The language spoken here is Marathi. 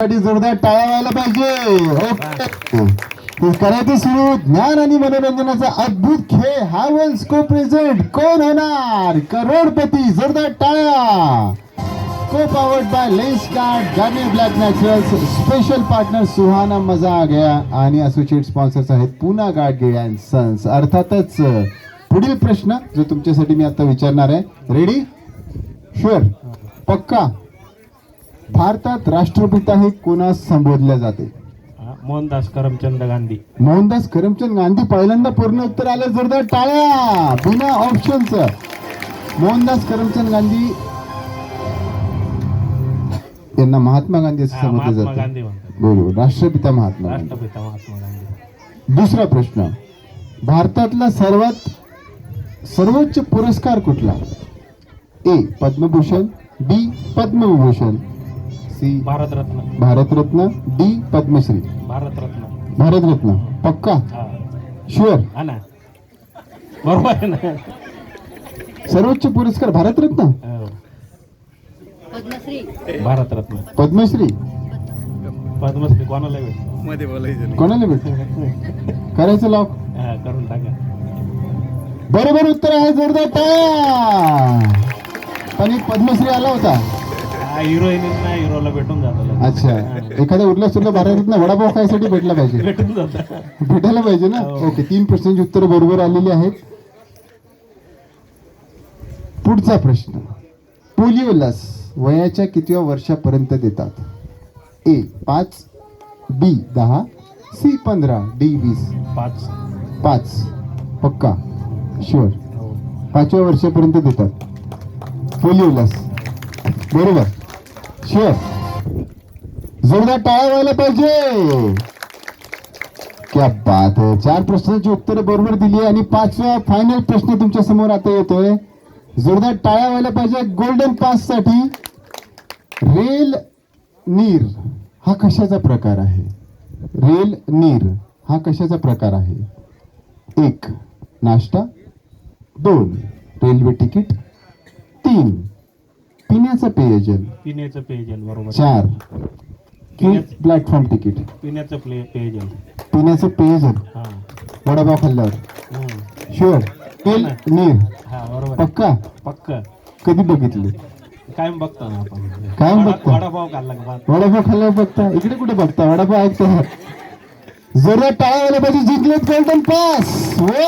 जोरदार टाळ्या व्हायला पाहिजे. ओके, करायचं सुरू. ज्ञान आणि मनोरंजनाचा अद्भुत खेळ हावेल्स को प्रेझेंट. कोण होणार करोडपती? जोरदार टाळ्या. को powered by Lenskart, Garnier black Naturals. Special partner Suhana मजा आ गया आणि असोसिएट स्पॉन्सर्स आहेत पूना गाडगिळ अँड सन्स. अर्थातच पुढील प्रश्न जो तुमच्यासाठी मी आता विचारणार आहे. रेडी? शुअर? पक्का? भारतात राष्ट्रपिता हे कोणास संबोधले जाते? मोहनदास करमचंद गांधी. मोहनदास करमचंद गांधी. पहिल्यांदा पूर्ण उत्तर आलं. जोरदार टाळ्या. बिना ऑप्शनच मोहनदास करमचंद गांधी यांना महात्मा गांधी असं समजलं महात्मा गांधी जातं. म्हणतात. बरोबर, राष्ट्रपिता महात्मा गांधी. राष्ट्रपिता महात्मा गांधी. दुसरा प्रश्न. भारतातला सर्वोच्च पुरस्कार कुठला? ए पद्मभूषण, बी पद्मविभूषण, सी भारतरत्न. भारतरत्न, डी पद्मश्री. भारतरत्न. भारतरत्न. पक्का? हा. शुअर? हा ना, बरोबर आहे ना. सर्वोच्च पुरस्कार भारतरत्न. हो. भारतरत्न. पद्मश्री पद्मश्री कोणाला भेट? मध्ये बोलायचं कोणाला भेटते? करायचं लॉक. करून टाका. बरोबर उत्तर आहे. जोरदार टाळ्या. पण एक पद्मश्री आला होता. हिरोईनना हिरोला भेटून जातो. अच्छा, एखादा उरला सुरला भारतरत्न वडापाव खायसाठी भेटला पाहिजे. भेटून जात. भेटायला पाहिजे ना. ओके, 3 प्रश्नांची उत्तर बरोबर आलेली आहेत. पुढचा प्रश्न. पोलिओ लस वयाच्या कितव्या वर्षापर्यंत देतात? ए 5, बी 10, सी 15, डी 20. 5. पक्का? शुअर? 5व्या वर्षापर्यंत देतात पोलिओ लस. बरोबर? शुअर? जोरदार टाळ्या व्हायला पाहिजे. क्या बात आहे. 4 प्रश्नांची उत्तरं बरोबर दिली आणि 5वा फायनल प्रश्न तुमच्या समोर आता येतोय. जोरदार टाळ्या व्हायला पाहिजे गोल्डन पास साठी. रेल नीर हा कशाचा प्रकार आहे? रेल नीर हा कशाचा प्रकार आहे? 1 नाश्ता, 2 रेल्वे तिकीट, 3 पिण्याचं पेयजल, पिण्याचं पेयजल. बरोबर. 4 प्लॅटफॉर्म तिकीट. पिण्याचं पेयजल. पिण्याचं पेयजल. हा. वडापाव खाल्ल्यावर. हम्म. शुअर? रेल नीर. हा बरोबर. पक्का? पक्क. कधी बघितले? कायम बघतो ना आपण. कायम बघतो? वडापाव खाल्ला का? वडापाव खाल्ल्यावर बघता. इकडे कुठे बघता? वडापाव ऐकता. जोरात टाळ्या व्हायला पाहिजे. जिंकलेत गोल्डन पास.